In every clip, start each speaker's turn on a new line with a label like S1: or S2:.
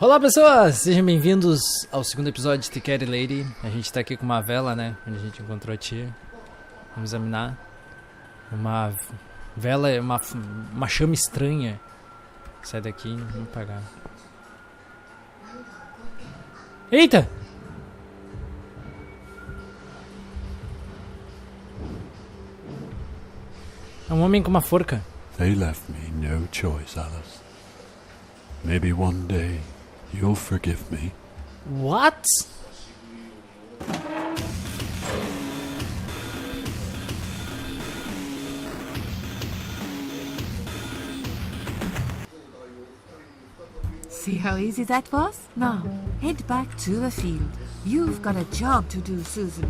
S1: Olá pessoas, sejam bem-vindos ao segundo episódio de The Cat Lady. A gente tá aqui com uma vela, né, onde a gente encontrou a tia. Vamos examinar. Uma vela é uma chama estranha. Sai daqui, vamos apagar. Eita! É um homem com uma forca.
S2: They left me no choice, Alice. Maybe one day you'll forgive me.
S1: What?
S3: See how easy that was? Now, head back to the field. You've got a job to do, Susan.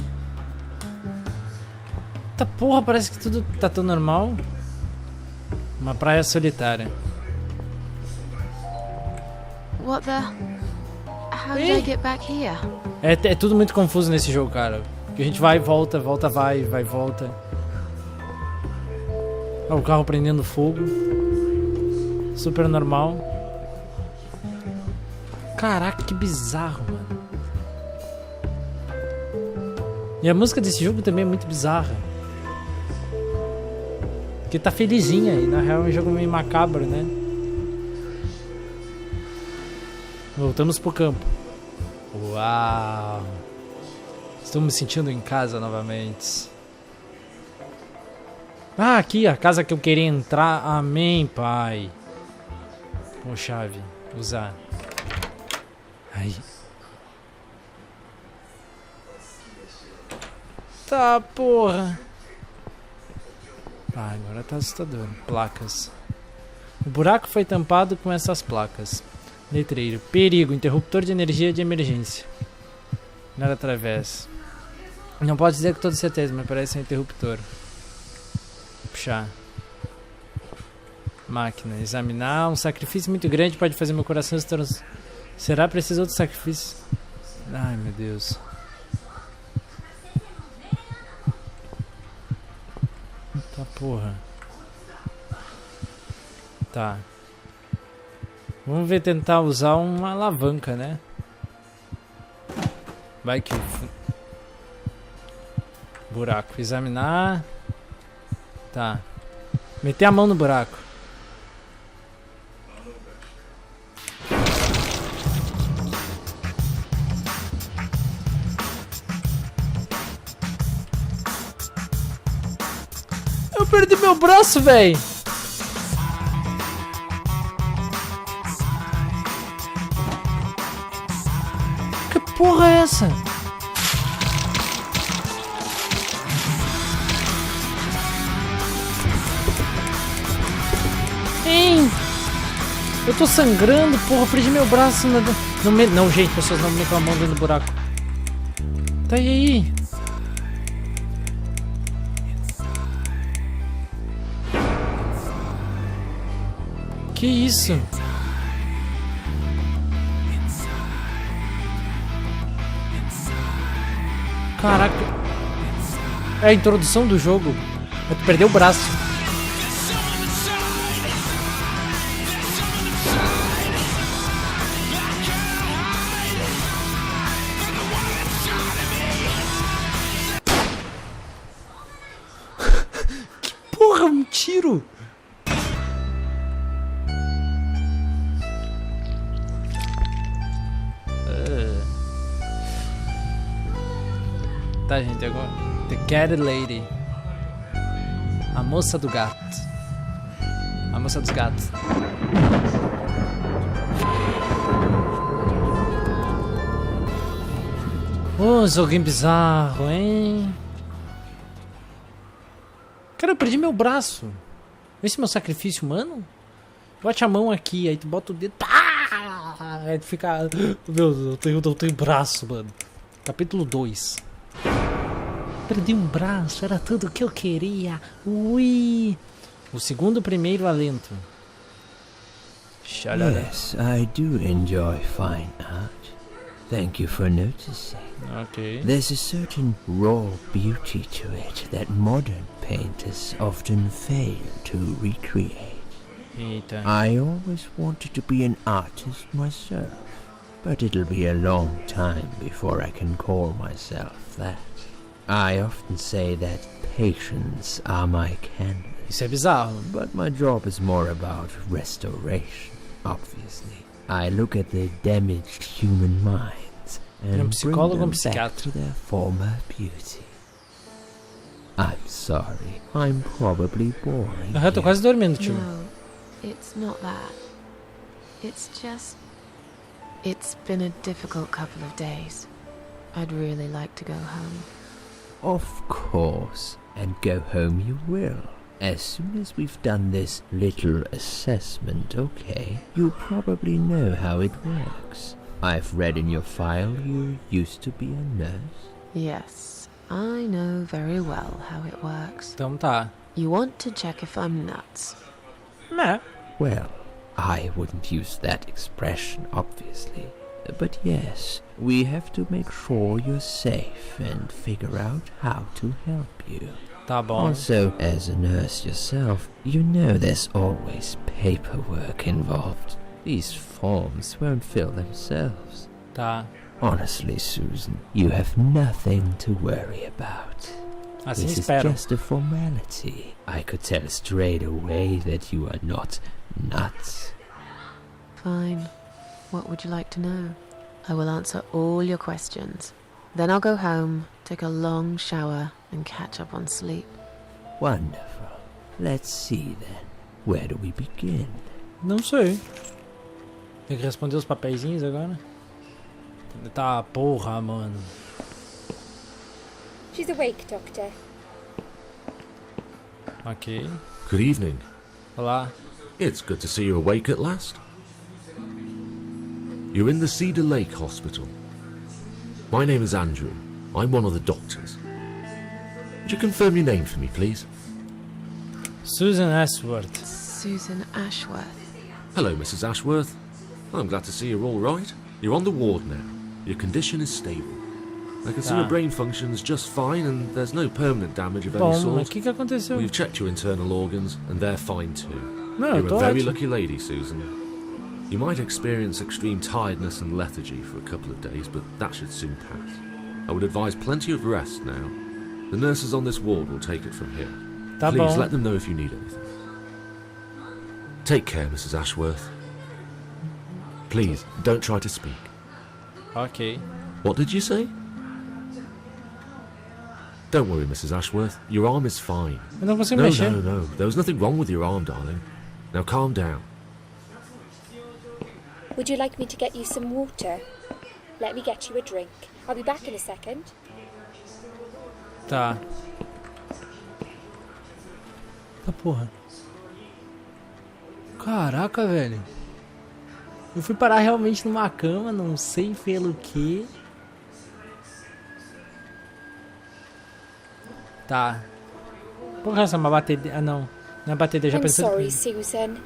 S1: Tá porra, parece que tudo tá tão normal. Uma praia solitária.
S4: What the? How did I get back here?
S1: É tudo muito confuso nesse jogo, cara. Que a gente vai e volta, volta, vai e volta. Ó, o carro prendendo fogo. Super normal. Caraca, que bizarro, mano. E a música desse jogo também é muito bizarra. Porque tá felizinha e na real é um jogo meio macabro, né? Voltamos pro campo. Uau! Estou me sentindo em casa novamente. Ah, aqui a casa que eu queria entrar. Amém, pai. Com chave. Usar. Aí. Tá, porra. Ah, agora tá assustador. Placas. O buraco foi tampado com essas placas. Letreiro. Perigo. Interruptor de energia de emergência. Nada através. Não pode dizer com toda certeza, mas parece um interruptor. Vou puxar. Máquina. Examinar. Um sacrifício muito grande pode fazer meu coração se tornar... Será preciso outro sacrifício? Ai, meu Deus. Tá, porra. Tá. Vamos ver, tentar usar uma alavanca, né? Vai que... Buraco. Examinar. Tá. Meter a mão no buraco. Eu perdi meu braço, véi! Que porra é essa? Hein? Eu tô sangrando, porra, perdi meu braço no meio. Não, gente, pessoas não me com a mão dentro do buraco. Tá aí. Que isso? Caraca. É a introdução do jogo. Tu perdeu o braço. Que porra, um tiro! Tá, gente, agora The Cat Lady. A moça do gato. A moça dos gatos. Oh, joguinho bizarro, hein? Cara, eu perdi meu braço. Esse é meu sacrifício humano? Bote a mão aqui, aí tu bota o dedo. Pá! Aí tu fica... Meu Deus, eu tenho braço, mano. Capítulo 2. Perdi um braço, era tudo o que eu queria. Ui! O segundo primeiro alento.
S5: Yes, I do enjoy fine art. Thank you for noticing.
S1: Okay.
S5: There's a certain raw beauty to it that modern painters often fail to recreate.
S1: Eita.
S5: I always wanted to be an artist myself, but it'll be a long time before I can call myself that. I often say that patients are my canvas.
S1: Isso é bizarro.
S5: But my job is more about restoration, obviously. I look at the damaged human minds and
S1: psicólogo ou
S5: bring them back
S1: psiquiatra?
S5: to their former beauty. I'm sorry, I'm probably boring.
S1: Eu tô
S5: you.
S1: quase dormindo, tio.
S4: No, it's not that. It's just... It's been a difficult couple of days. I'd really like to go home.
S5: Of course, and go home you will. As soon as we've done this little assessment, okay? You probably know how it works. I've read in your file you used to be a nurse.
S4: Yes, I know very well how it works.
S1: Então tá.
S4: You want to check if I'm nuts.
S1: Né?
S5: Well, I wouldn't use that expression, obviously. But yes, we have to make sure you're safe and figure out how to help you.
S1: Tá bom.
S5: Also, as a nurse yourself, you know there's always paperwork involved. These forms won't fill themselves.
S1: Tá.
S5: Honestly, Susan, you have nothing to worry about.
S1: Assim
S5: This is
S1: espero.
S5: just a formality. I could tell straight away that you are not nuts.
S4: Fine. What would you like to know? I will answer all your questions. Then I'll go home, take a long shower, and catch up on sleep.
S5: Wonderful. Let's see then. Where do we begin?
S1: Não sei. Tem que responder os papeizinhos agora? Tá, porra, mano.
S6: She's awake, Doctor.
S1: Ok.
S7: Good evening.
S1: Olá.
S7: It's good to see you awake at last. You're in the Cedar Lake Hospital. My name is Andrew. I'm one of the doctors. Would you confirm your name for me, please?
S1: Susan Ashworth.
S4: Susan Ashworth.
S7: Hello, Mrs. Ashworth. I'm glad to see you're all right. You're on the ward now. Your condition is stable. I can see your brain functions just fine and there's no permanent damage of any
S1: Bom, mas
S7: sort.
S1: o que aconteceu?
S7: We've checked your internal organs and they're fine too.
S1: Não, eu
S7: You're
S1: tô
S7: a very
S1: ótimo.
S7: lucky lady, Susan. You might experience extreme tiredness and lethargy for a couple of days, but that should soon pass. I would advise plenty of rest now. The nurses on this ward will take it from here.
S1: Tá
S7: Please
S1: bom.
S7: let them know if you need anything. Take care, Mrs. Ashworth. Please, don't try to speak.
S1: Ok.
S7: What did you say? Don't worry, Mrs. Ashworth. Your arm is fine.
S1: Eu não consigo
S7: No,
S1: mexer.
S7: no. There was nothing wrong with your arm, darling. Now calm down.
S6: Would you like me to get you some water? Let me get you a drink. I'll be back in a second.
S1: Tá. Tá porra. Caraca, velho. Eu fui parar realmente numa cama, não sei pelo que. Tá. Porra, essa é uma batedeira. Ah, não. Não é batedeira, já
S6: I'm
S1: pensei.
S6: sorry, Susan.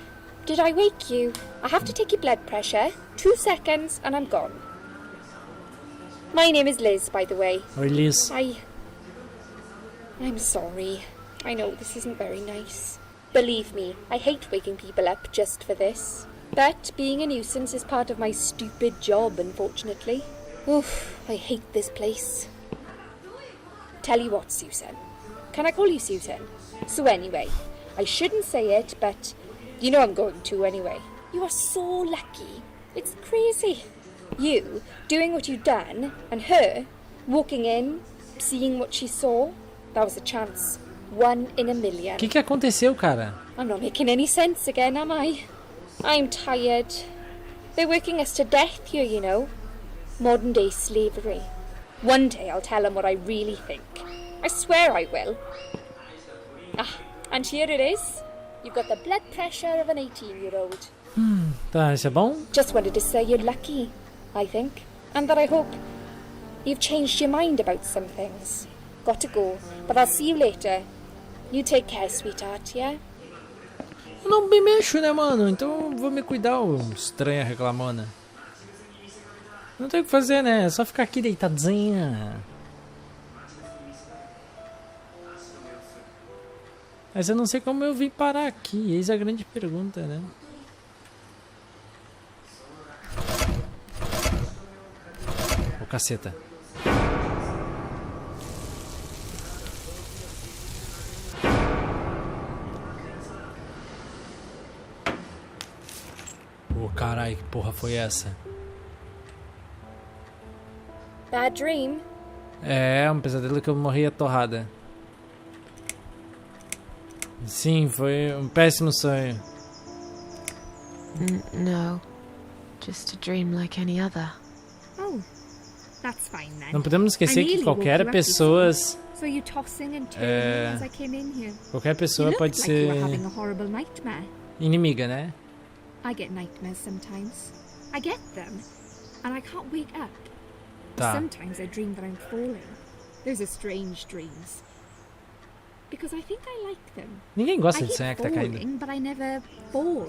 S6: Did I wake you? I have to take your blood pressure. 2 seconds and I'm gone. My name is Liz, by the way.
S1: Oi, Liz.
S6: I'm sorry. I know this isn't very nice. Believe me, I hate waking people up just for this. But being a nuisance is part of my stupid job, unfortunately. Oof, I hate this place. Tell you what, Susan. Can I call you Susan? So anyway, I shouldn't say it, but you know I'm going to anyway. You are so lucky. It's crazy. You doing what you've done, and her walking in, seeing what she saw. That was a chance. 1 in a million.
S1: O que aconteceu, cara?
S6: I'm not making any sense again, am I? I'm tired. They're working us to death here, you know. Modern day slavery. One day I'll tell them what I really think. I swear I will. Ah, and here it is. You've got the blood pressure of an 18-year-old.
S1: Tá, isso é bom?
S6: Just wanted to say you're lucky, I think. And that I hope you've changed your mind about some things. Got to go, but I'll see you later. You take care, sweetheart, yeah?
S1: Eu não me mexo, né, mano? Então vou me cuidar, ô estranha reclamona. Não tem o que fazer, né? É só ficar aqui deitadinha. Mas eu não sei como eu vim parar aqui. Eis a grande pergunta, né? Ô, caceta. Ô, carai, que porra foi essa?
S6: Bad dream?
S1: É, um pesadelo que eu morri atorrada. Sim, foi um péssimo sonho.
S4: No. Just a dream like any other.
S8: Oh, that's fine then.
S1: Não podemos esquecer que qualquer pessoa,
S8: So you tossing and turning as I came in here.
S1: qualquer pessoa
S8: You
S1: pode
S8: looked like you were
S1: ser
S8: having a horrible nightmare.
S1: inimiga, né?
S8: I get nightmares sometimes. I get them, and I can't wake up.
S1: Tá.
S8: Sometimes I dream that I'm falling. Those are strange dreams. Because I think I like them.
S1: Ninguém
S8: I
S1: gosta de
S8: keep
S1: sonhar que tá caindo.
S8: falling, but I never fall.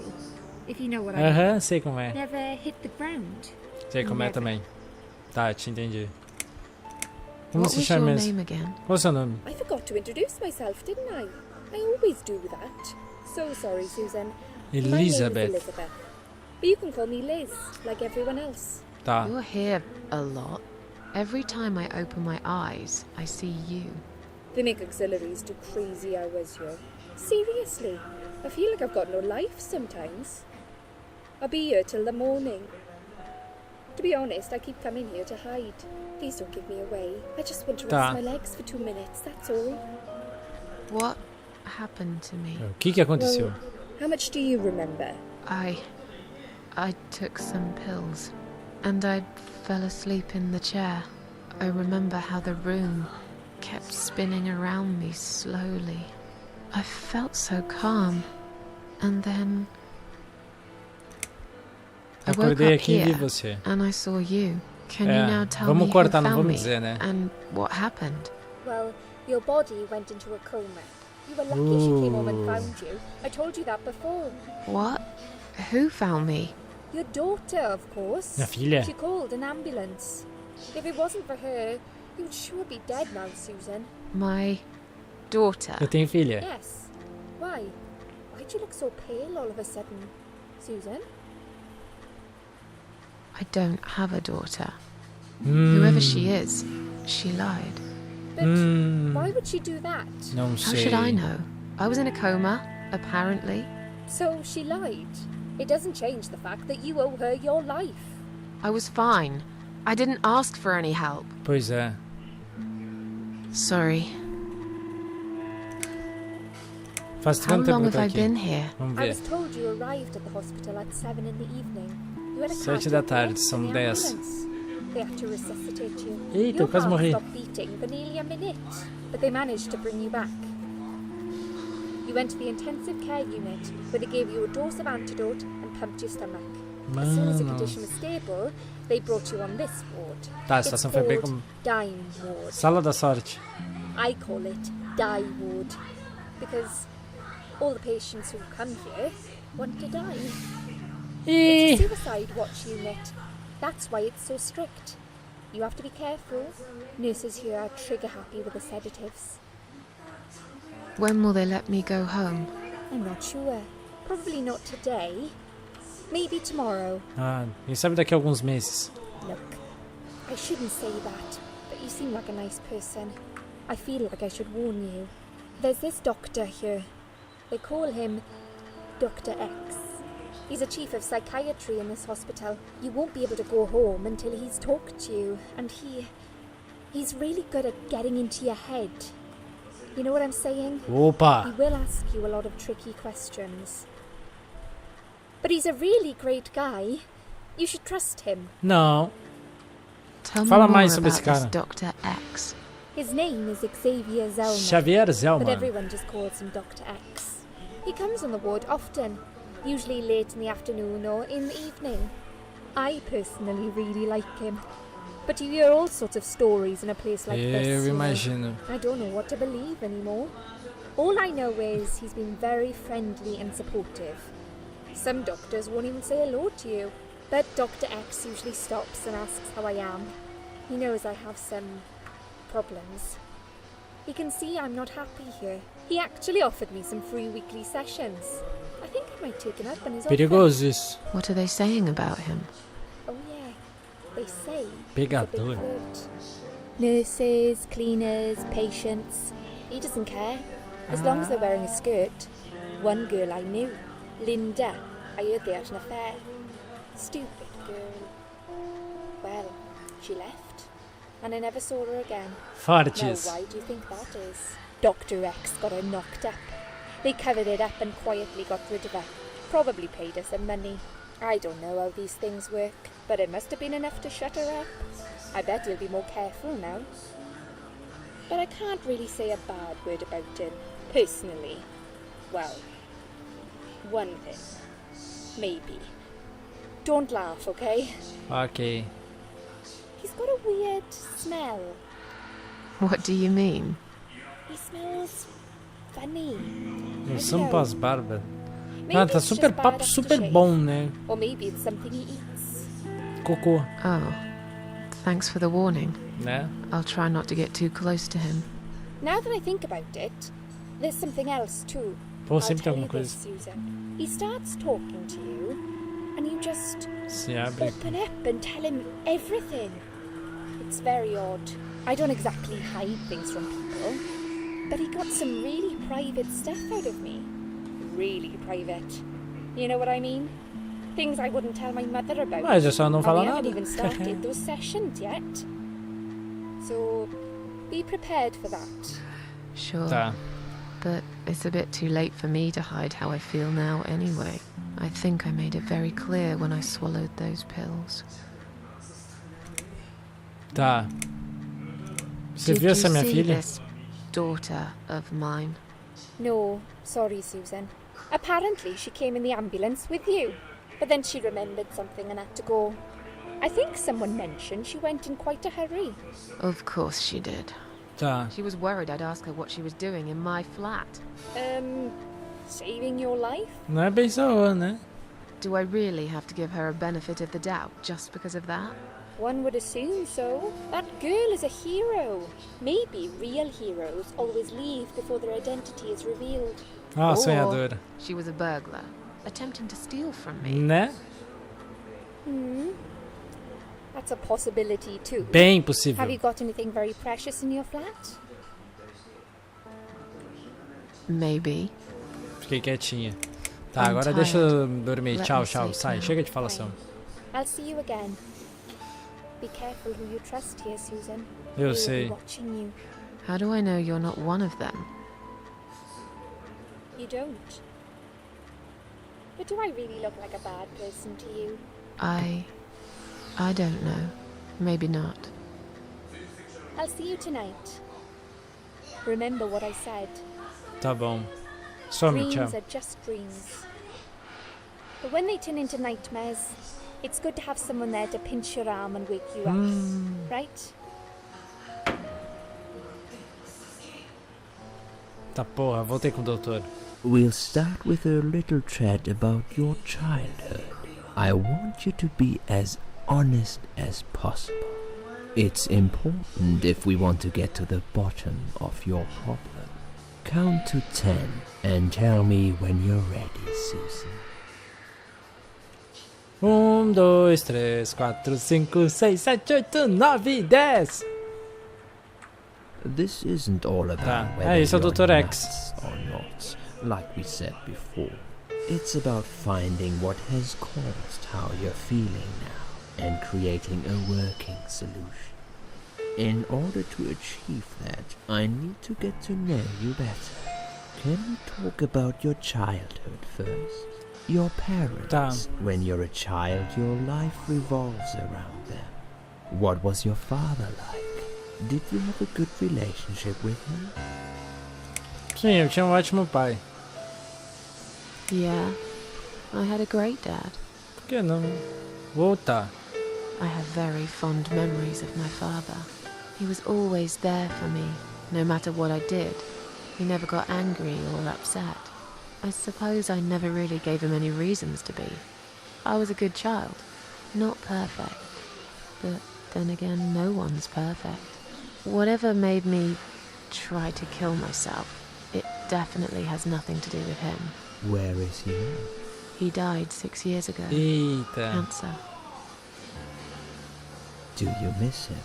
S8: If you know what I mean.
S1: Aham, sei como é.
S8: Never hit the ground.
S1: Sei como é
S8: Never.
S1: também. Tá, te entendi. Como
S4: What
S1: se
S4: was
S1: chama
S4: your
S1: mesmo?
S4: name again?
S1: Qual é o seu nome?
S6: I forgot to introduce myself, didn't I? I always do that. So sorry, Susan. My name is
S1: Elizabeth.
S6: Elizabeth. But you can call me Liz, like everyone else.
S1: Tá.
S4: You're here a lot. Every time I open my eyes, I see you.
S6: They make auxiliaries do crazy hours here. Seriously, I feel like I've got no life sometimes. I'll be here till the morning. To be honest, I keep coming here to hide. Please don't give me away. I just want to rest
S1: Tá.
S6: my legs for 2 minutes, that's all.
S4: What happened to me?
S1: O que aconteceu?
S6: How much do you remember?
S4: I took some pills, and I fell asleep in the chair. I remember how the room kept spinning around me slowly. I felt so calm, and then I woke
S1: Acordei
S4: up
S1: aqui e vi
S4: here,
S1: você.
S4: and I saw you. Can you now tell
S1: vamos
S4: me
S1: cortar,
S4: who
S1: não
S4: found
S1: vamos
S4: me
S1: dizer, né?
S4: and what happened?
S6: Well, your body went into a coma. You were lucky she came home and found you. I told you that before.
S4: What? Who found me?
S6: Your daughter, of course.
S1: Minha filha.
S6: She called an ambulance. If it wasn't for her, you'd sure be dead now, Susan.
S4: My daughter.
S1: Eu tenho filha.
S6: Yes. Why? Why'd you look so pale all of a sudden, Susan?
S4: I don't have a daughter. Whoever she is, she lied.
S6: But why would she do that?
S1: Não
S4: How
S1: sei.
S4: should I know? I was in a coma, apparently.
S6: So she lied. It doesn't change the fact that you owe her your life.
S4: I was fine. I didn't ask for any help.
S1: Pois é.
S4: Sorry.
S1: Faz
S4: How
S1: quanto tempo
S4: long
S1: que eu
S4: have
S1: tô
S4: I
S1: aqui?
S4: been here?
S1: Vamos
S6: I
S1: ver.
S6: was told you arrived at the hospital at 7 in the evening. You had a
S1: 7
S6: cardiac
S1: da tarde,
S6: arrest
S1: são
S6: in the
S1: 10.
S6: ambulance. They had to resuscitate you.
S1: Eita,
S6: Your
S1: eu quase
S6: heart
S1: morri.
S6: stopped beating for nearly a minute, but they managed to bring you back. You went to the intensive care unit, where they gave you a dose of antidote and pumped your stomach. As soon as the
S1: Mano.
S6: condition was stable, they brought you on this ward.
S1: Tá, a
S6: It's
S1: situação foi bem
S6: called
S1: como...
S6: Dying Ward.
S1: Sala da sorte.
S6: I call it Die Ward, because all the patients who come here want to die. It's a suicide watch unit. That's why it's so strict. You have to be careful. Nurses here are trigger happy with the sedatives.
S4: When will they let me go home?
S6: I'm not sure. Probably not today. Maybe tomorrow.
S1: Ah, quem sabe daqui a alguns meses.
S6: Look, I shouldn't say that, but you seem like a nice person. I feel like I should warn you. There's this doctor here. They call him Dr. X. He's a chief of psychiatry in this hospital. You won't be able to go home until he's talked to you, and he's really good at getting into your head. You know what I'm saying? He
S1: Opa!
S6: will ask you a lot of tricky questions. But he's a really great guy. You should trust him.
S1: Não.
S4: Tell me
S1: Fala
S4: more
S1: mais sobre
S4: about
S1: esse
S4: this
S1: cara.
S4: Dr. X.
S6: His name is Xavier Zellman.
S1: Xavier
S6: But
S1: Zellman.
S6: everyone just calls him Dr. X. He comes on the ward often, usually late in the afternoon or in the evening. I personally really like him. But you hear all sorts of stories in a place like this.
S1: Eu
S6: you know.
S1: imagino.
S6: I don't know what to believe anymore. All I know is he's been very friendly and supportive. Some doctors won't even say hello to you, but Dr. X usually stops and asks how I am. He knows I have some problems. He can see I'm not happy here. He actually offered me some free weekly sessions. I think I might take him up on his offer.
S1: Perigoso isso.
S4: What are they saying about him?
S6: Oh yeah, they say
S1: Pegador.
S6: he's a big flirt. Nurses, cleaners, patients. He doesn't care, as long as they're wearing a skirt. One girl I knew, Linda, I heard they had an affair. Stupid girl. Well, she left, and I never saw her again. Now,
S1: Fortes.
S6: why do you think that is? Dr. X got her knocked up. They covered it up and quietly got rid of her. Probably paid her some money. I don't know how these things work, but it must have been enough to shut her up. I bet he'll be more careful now. But I can't really say a bad word about him, personally. Well, one thing. Maybe. Don't laugh, okay?
S1: Ok.
S6: He's got a weird smell.
S4: What do you mean?
S6: He smells funny.
S1: Noção pós-barba.
S6: Maybe
S1: Ah, tá
S6: it's
S1: super
S6: just bad
S1: papo, super
S6: aftershave.
S1: bom, né?
S6: Or maybe it's something he eats.
S1: Cocô,
S4: Oh, thanks for the warning.
S1: né?
S4: I'll try not to get too close to him.
S6: Now that I think about it, there's something else too.
S1: Pô,
S6: I'll
S1: sempre tem
S6: tell
S1: alguma
S6: you this,
S1: coisa.
S6: Susan. He starts talking to you, and you just
S1: Se abre.
S6: open up and tell him everything. It's very odd. I don't exactly hide things from people, but he got some really private stuff out of me. Really private. You know what I mean? Things I wouldn't tell my mother about.
S1: Mas é só não
S6: And
S1: falar
S6: we haven't
S1: nada.
S6: even started those sessions yet. So, be prepared for that.
S4: Sure.
S1: Tá.
S4: But it's a bit too late for me to hide how I feel now anyway. I think I made it very clear when I swallowed those pills.
S1: Tá. Você
S4: Did
S1: viu
S4: you
S1: essa minha
S4: see
S1: filha?
S4: this daughter of mine?
S6: No, sorry, Susan. Apparently she came in the ambulance with you, but then she remembered something and had to go. I think someone mentioned she went in quite a hurry.
S4: Of course she did.
S1: Tá.
S4: She was worried I'd ask her what she was doing in my flat.
S6: Saving your life?
S1: Não é bem só, né?
S4: Do I really have to give her a benefit of the doubt just because of that?
S6: One would assume so. That girl is a hero. Maybe real heroes always leave before their identity is revealed.
S1: Ah,
S4: Or
S1: sonhadora.
S4: she was a burglar, attempting to steal from me.
S1: Né?
S6: That's a possibility too.
S1: Bem
S6: Have
S1: possível.
S6: you got anything very precious in your flat?
S4: Maybe.
S1: Fiquei quietinha. Tá,
S4: I'm
S1: agora
S4: tired.
S1: deixa eu dormir.
S4: Let
S1: Tchau,
S4: me
S1: tchau.
S4: sleep
S1: Sai,
S4: now.
S1: chega de falação.
S6: I'll see you again. Be careful who you trust here, Susan.
S1: Eu
S6: They will
S1: sei.
S6: be watching you.
S4: How do I know you're not one of them?
S6: You don't. But do I really look like a bad person to you?
S4: I don't know. Maybe not.
S6: I'll see you tonight. Remember what I said.
S1: Tá bom. Some,
S6: Dreams
S1: tchau.
S6: are just dreams. But when they turn into nightmares, it's good to have someone there to pinch your arm and wake you up. Right?
S1: Tá porra, voltei com o doutor.
S5: We'll start with a little chat about your childhood. I want you to be as honest as possible. It's important if we want to get to the bottom of your problem. Count to 10 and tell me when you're ready, Susan.
S1: 1, 2, 3, 4, 5, 6, 7, 8, 9, 10.
S5: This isn't all about
S1: Tá.
S5: whether
S1: É, esse é o
S5: you're
S1: Doutor X.
S5: nuts or not, like we said before. It's about finding what has caused how you're feeling now and creating a working solution. In order to achieve that, I need to get to know you better. Can we talk about your childhood first? Your parents.
S1: Tá.
S5: When you're a child, your life revolves around them. What was your father like? Did you have a good relationship with him?
S1: Sim, eu tinha um ótimo pai.
S4: Yeah, I had a great dad.
S1: Por que não? Voltar.
S4: I have very fond memories of my father. He was always there for me, no matter what I did. He never got angry or upset. I suppose I never really gave him any reasons to be. I was a good child, not perfect. But then again, no one's perfect. Whatever made me try to kill myself, it definitely has nothing to do with him.
S5: Where is he now?
S4: He died 6 years ago.
S1: Eita.
S4: Cancer.
S5: Do you miss him?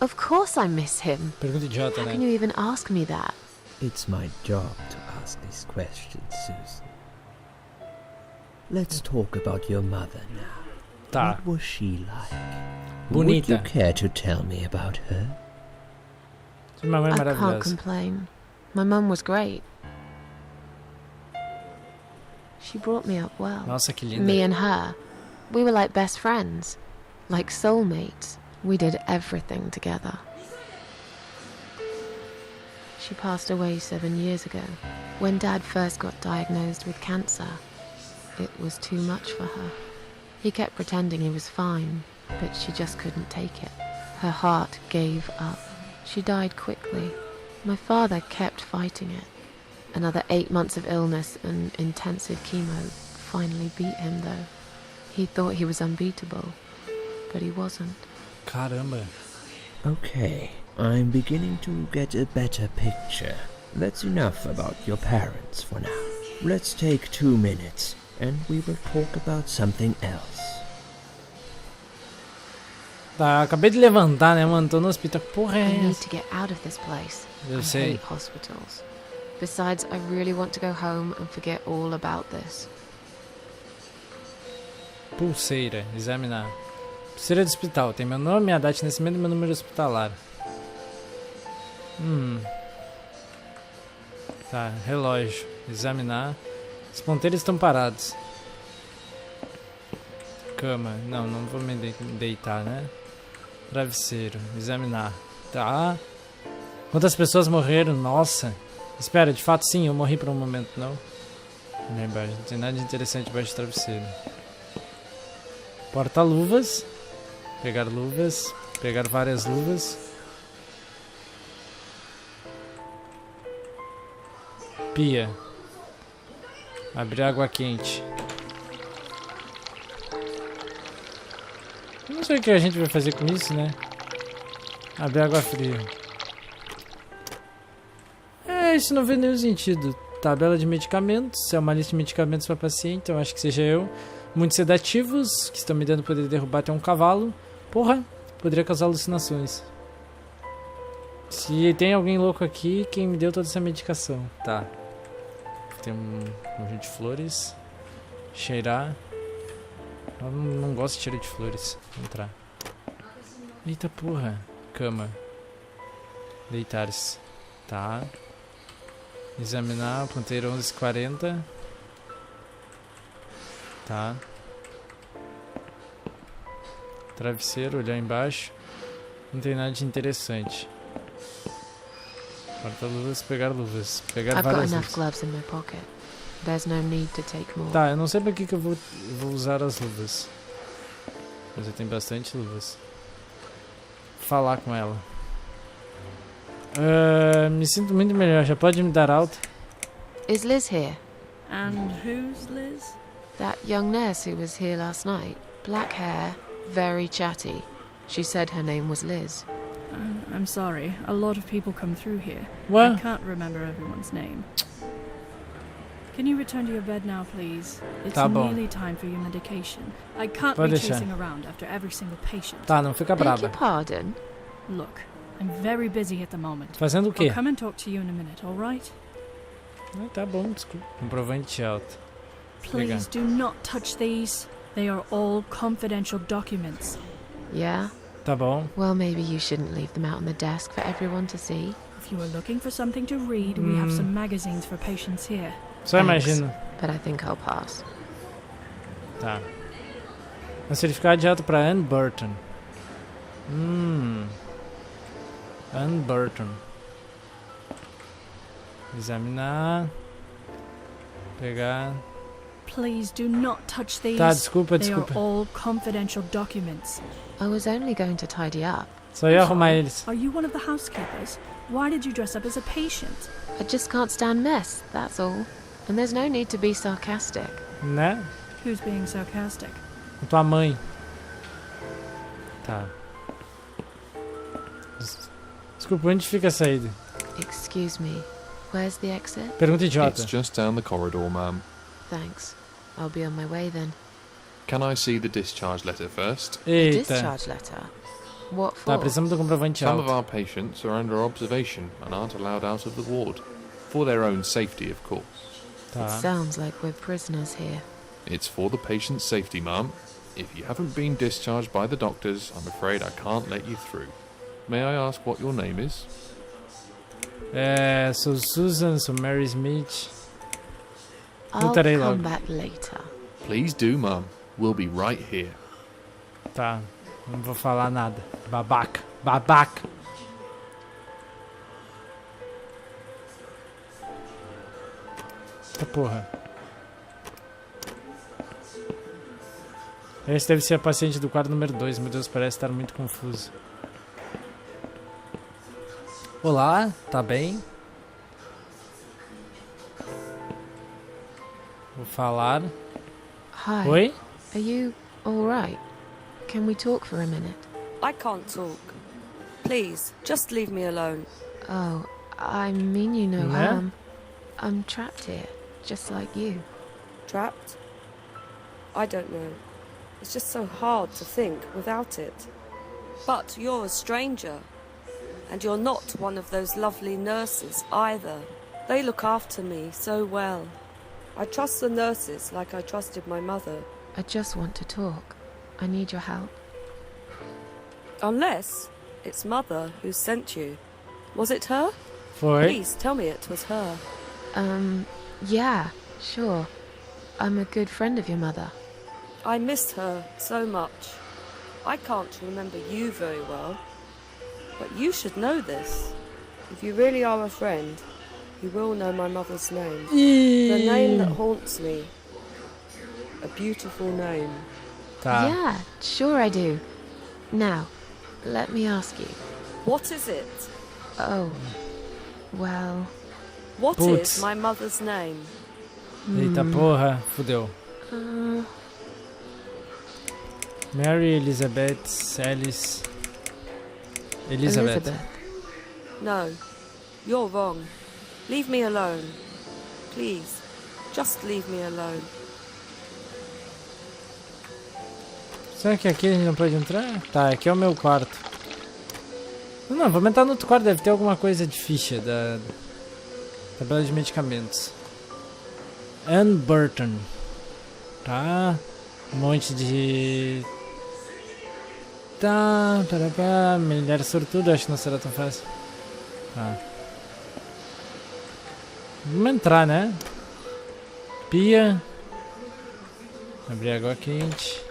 S4: Of course I miss him.
S1: Pergunta idiota,
S4: How
S1: né?
S4: can you even ask me that?
S5: It's my job to ask these questions, Susan. Let's talk about your mother now.
S1: Tá.
S5: What was she like?
S1: Bonita.
S5: Would you care to tell me about her?
S1: Minha mãe é
S4: I can't
S1: maravilhosa.
S4: complain. My mum was great. She brought me up well.
S1: Nossa, que linda.
S4: Me and her. We were like best friends. Like soulmates. We did everything together. She passed away 7 years ago. When Dad first got diagnosed with cancer, it was too much for her. He kept pretending he was fine, but she just couldn't take it. Her heart gave up. She died quickly. My father kept fighting it. Another 8 months of illness and intensive chemo finally beat him, though. He thought he was unbeatable, but he wasn't.
S1: Caramba.
S5: Okay, I'm beginning to get a better picture. That's enough about your parents for now. Let's take 2 minutes, and we will talk about something else.
S1: Tá, acabei de levantar, né, mano? Tô no hospital. Que porra
S4: I
S1: é
S4: need
S1: essa?
S4: to get out of this place.
S1: Eu
S4: I
S1: sei.
S4: hate hospitals. Besides, I really want to go home and forget all about this.
S1: Pulseira. Examinar. Pulseira do hospital. Tem meu nome, minha data de nascimento e meu número hospitalar. Tá, relógio. Examinar. Os ponteiros estão parados. Cama. Não, não vou me deitar, né? Travesseiro. Examinar. Tá. Quantas pessoas morreram? Nossa. Espera, de fato sim, eu morri por um momento, não? Não tem nada de interessante debaixo do travesseiro. Porta-luvas. Pegar luvas. Pegar várias luvas. Pia. Abrir água quente. Não sei o que a gente vai fazer com isso, né? Abrir água fria. Isso não vê nenhum sentido. Tabela de medicamentos. É uma lista de medicamentos para paciente, então acho que seja eu. Muitos sedativos, que estão me dando poder de derrubar até um cavalo. Porra, poderia causar alucinações. Se tem alguém louco aqui, quem me deu toda essa medicação? Tá. Tem um conjunto de flores. Cheirar. Eu não gosto de cheiro de flores. Vou entrar. Eita porra. Cama. Deitar-se. Tá. Examinar. Ponteiro 11:40. Tá. Travesseiro, olhar embaixo. Não tem nada de interessante. Porta-luvas, pegar luvas. Pegar
S4: I've got
S1: várias
S4: enough
S1: luvas.
S4: gloves in my pocket. There's no need to take more.
S1: Tá, eu não sei pra que eu vou usar as luvas. Mas eu tenho bastante luvas. Falar com ela. Me sinto muito melhor. Já pode me dar alta?
S4: Is Liz here?
S9: And who's Liz?
S4: That young nurse who was here last night. Black hair, very chatty. She said her name was Liz.
S9: I'm sorry. A lot of people come through here.
S1: Well-
S9: I can't remember everyone's name. Can you return to your bed now, please? It's
S1: Tá bom.
S9: nearly time for your medication. I can't
S1: Pode
S9: be
S1: deixar.
S9: chasing around after every single patient.
S1: Tá, não fica
S4: Beg
S1: braba.
S4: your pardon?
S9: Look, I'm very busy at the moment.
S1: Fazendo o quê?
S9: I'll come and talk to you in a minute, all right?
S1: Tá bom, desculpa. Comprovante de alta.
S9: Please do not touch these. They are all confidential documents.
S4: Yeah?
S1: Tá bom.
S4: Well, maybe you shouldn't leave them out on the desk for everyone to see.
S9: If you are looking for something to read, we have some magazines for patients here.
S1: Só
S4: Thanks,
S1: imagino.
S4: But I think I'll pass.
S1: Tá. Um certificado de alta pra Ann Burton. Ann Burton. Examinar. Pegar.
S9: Please do not touch these.
S1: Tá, desculpa,
S9: They are
S1: desculpa.
S9: all confidential documents.
S4: I was only going to tidy up.
S1: Só ia arrumar eles.
S9: Are you one of the housekeepers? Why did you dress up as a patient?
S4: I just can't stand mess, that's all. And there's no need to be sarcastic.
S1: Né?
S9: Who's being sarcastic?
S1: Com tua mãe. Tá. Desculpa, onde fica a saída?
S4: Excuse me. Where's the exit?
S1: Pergunta idiota.
S10: It's just down the corridor, ma'am.
S4: Thanks. I'll be on my way then.
S10: Can I see the discharge letter first?
S1: Eita.
S4: Discharge letter? What for?
S1: Tá, precisamos do comprovante
S10: Some of
S1: alto.
S10: our patients are under observation and aren't allowed out of the ward. For their own safety, of course.
S1: Tá.
S4: It sounds like we're prisoners here.
S10: It's for the patient's safety, ma'am. If you haven't been discharged by the doctors, I'm afraid I can't let you through. May I ask what your name is?
S1: Sou Susan, sou Mary Smith.
S4: I'll
S1: Voltarei
S4: come
S1: logo.
S4: back later.
S10: Please do, ma'am. We'll be right here.
S1: Tá, não vou falar nada. Babaca, babaca. Eita porra. Esse deve ser a paciente do quadro número 2. Meu Deus, parece estar muito confuso. Olá, tá bem? Vou falar.
S4: Hi.
S1: Oi?
S4: Are you alright? Can we talk for a minute?
S11: I can't talk. Please, just leave me alone.
S4: Oh, I mean you no
S1: Yeah?
S4: harm. I'm trapped here, just like you.
S11: Trapped? I don't know. It's just so hard to think without it. But you're a stranger. And you're not one of those lovely nurses either. They look after me so well. I trust the nurses like I trusted my mother.
S4: I just want to talk. I need your help.
S11: Unless it's Mother who sent you. Was it her?
S1: Foi.
S11: Please tell me it was her.
S4: Yeah, sure. I'm a good friend of your mother.
S11: I missed her so much. I can't remember you very well. But you should know this. If you really are a friend, you will know my mother's name. The name that haunts me. A beautiful name.
S1: Tá.
S4: Yeah, sure I do. Now, let me ask you.
S11: What is it?
S4: Oh, well...
S11: What
S1: Putz.
S11: is my mother's name?
S1: Eita porra, fudeu. Mary Elizabeth Alice. Elizabeth.
S11: No, you're wrong. Leave me alone. Please, just leave me alone.
S1: Será que aqui a gente não pode entrar? Tá, aqui é o meu quarto. Não, vamos entrar no outro quarto, deve ter alguma coisa de ficha da tabela de medicamentos. Ann Burton. Tá. Um monte de... Tá, parapá, mulher sortuda, acho que não será tão fácil. Tá. Vamos entrar, né? Pia. Abrir água quente.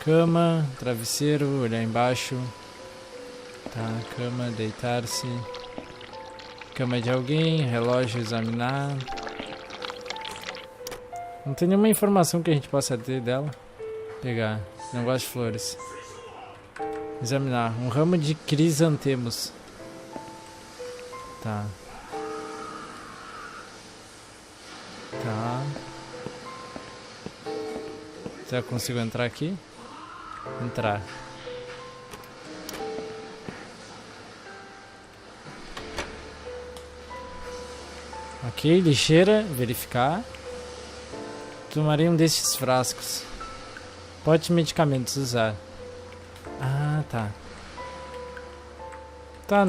S1: Cama, travesseiro, olhar embaixo. Tá, cama, deitar-se. Cama de alguém, relógio, examinar. Não tem nenhuma informação que a gente possa ter dela. Pegar. Não gosto de flores. Examinar. Um ramo de crisantemos. Tá. Tá. Será que eu consigo entrar aqui? Entrar. Ok, lixeira. Verificar. Tomarei um desses frascos. Pote de medicamentos usar. Ah, tá. Tá,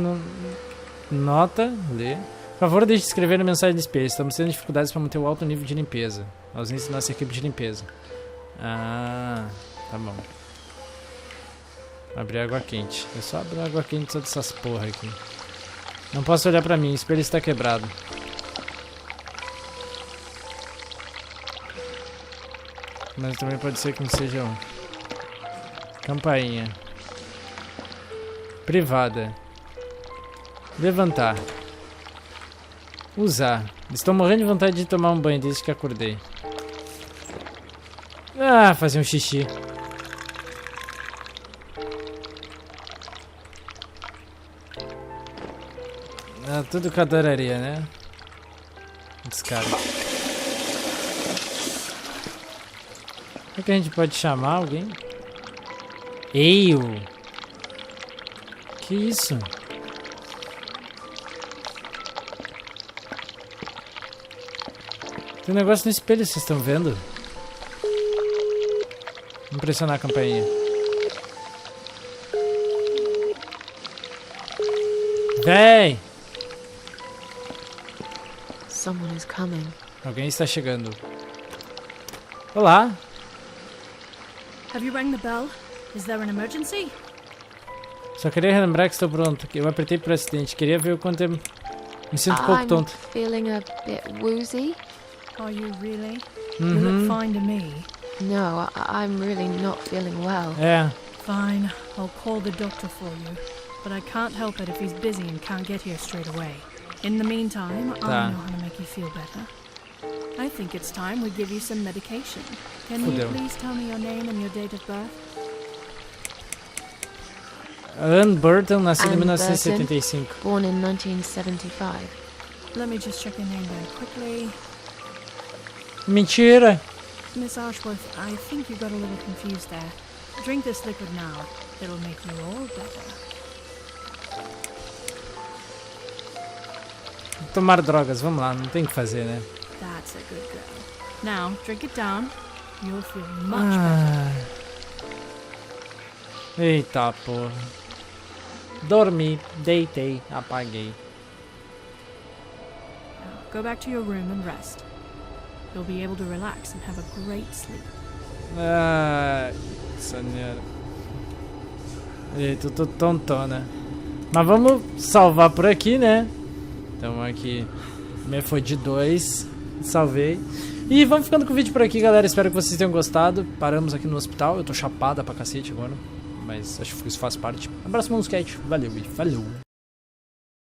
S1: nota, ler. Por favor, deixe de escrever na mensagem de espelho. Estamos tendo dificuldades para manter o alto nível de limpeza. Ausência da nossa equipe de limpeza. Ah, tá bom. Abrir água quente. Eu só abro água quente só dessas porra aqui. Não posso olhar pra mim, o espelho está quebrado. Mas também pode ser que não seja um. Campainha. Privada. Levantar. Usar. Estou morrendo de vontade de tomar um banho desde que acordei. Ah, fazer um xixi. Ah, tudo que eu adoraria, né? Descarga. Será que a gente pode chamar alguém? Eio! Que isso? Tem um negócio no espelho, vocês estão vendo? Vamos pressionar a campainha. Vem!
S4: Someone is coming.
S1: Alguém está chegando. Olá.
S9: Have you rang the bell? Is there an emergency?
S1: Só queria relembrar que estou pronto. Eu apertei por acidente. Queria ver o quanto eu me sinto um pouco tonto.
S4: I'm feeling a bit woozy.
S9: Are you really? You look fine to me.
S4: No, I'm really not feeling well.
S1: É.
S9: Fine, I'll call the doctor for you. But I can't help it if he's busy and can't get here straight away. In the meantime, I know how to make you feel better. I think it's time we give you some medication. Can you please tell me your name and your date of birth?
S1: Anne Burton, nascida em 1975.
S4: Born in 1975.
S9: Let me just check your name very quickly.
S1: Mentira!
S9: Miss Ashworth, I think you got a little confused there. Drink this liquid now. It'll make you all better.
S1: Tomar drogas, vamos lá, não tem o que fazer, né?
S9: That's a good girl. Now, drink it down. You'll feel much better.
S1: Eita porra. Dormi, deitei, apaguei.
S9: Now, go back to your room and rest. You'll be able to relax and have a great sleep.
S1: Ai, senhora. Eita, eu tô tontona. Mas vamos salvar por aqui, né? Então aqui, me foi de 2, salvei. E vamos ficando com o vídeo por aqui, galera. Espero que vocês tenham gostado. Paramos aqui no hospital. Eu tô chapada pra cacete agora, mas acho que isso faz parte. Abraço, Monscat. Valeu e falou.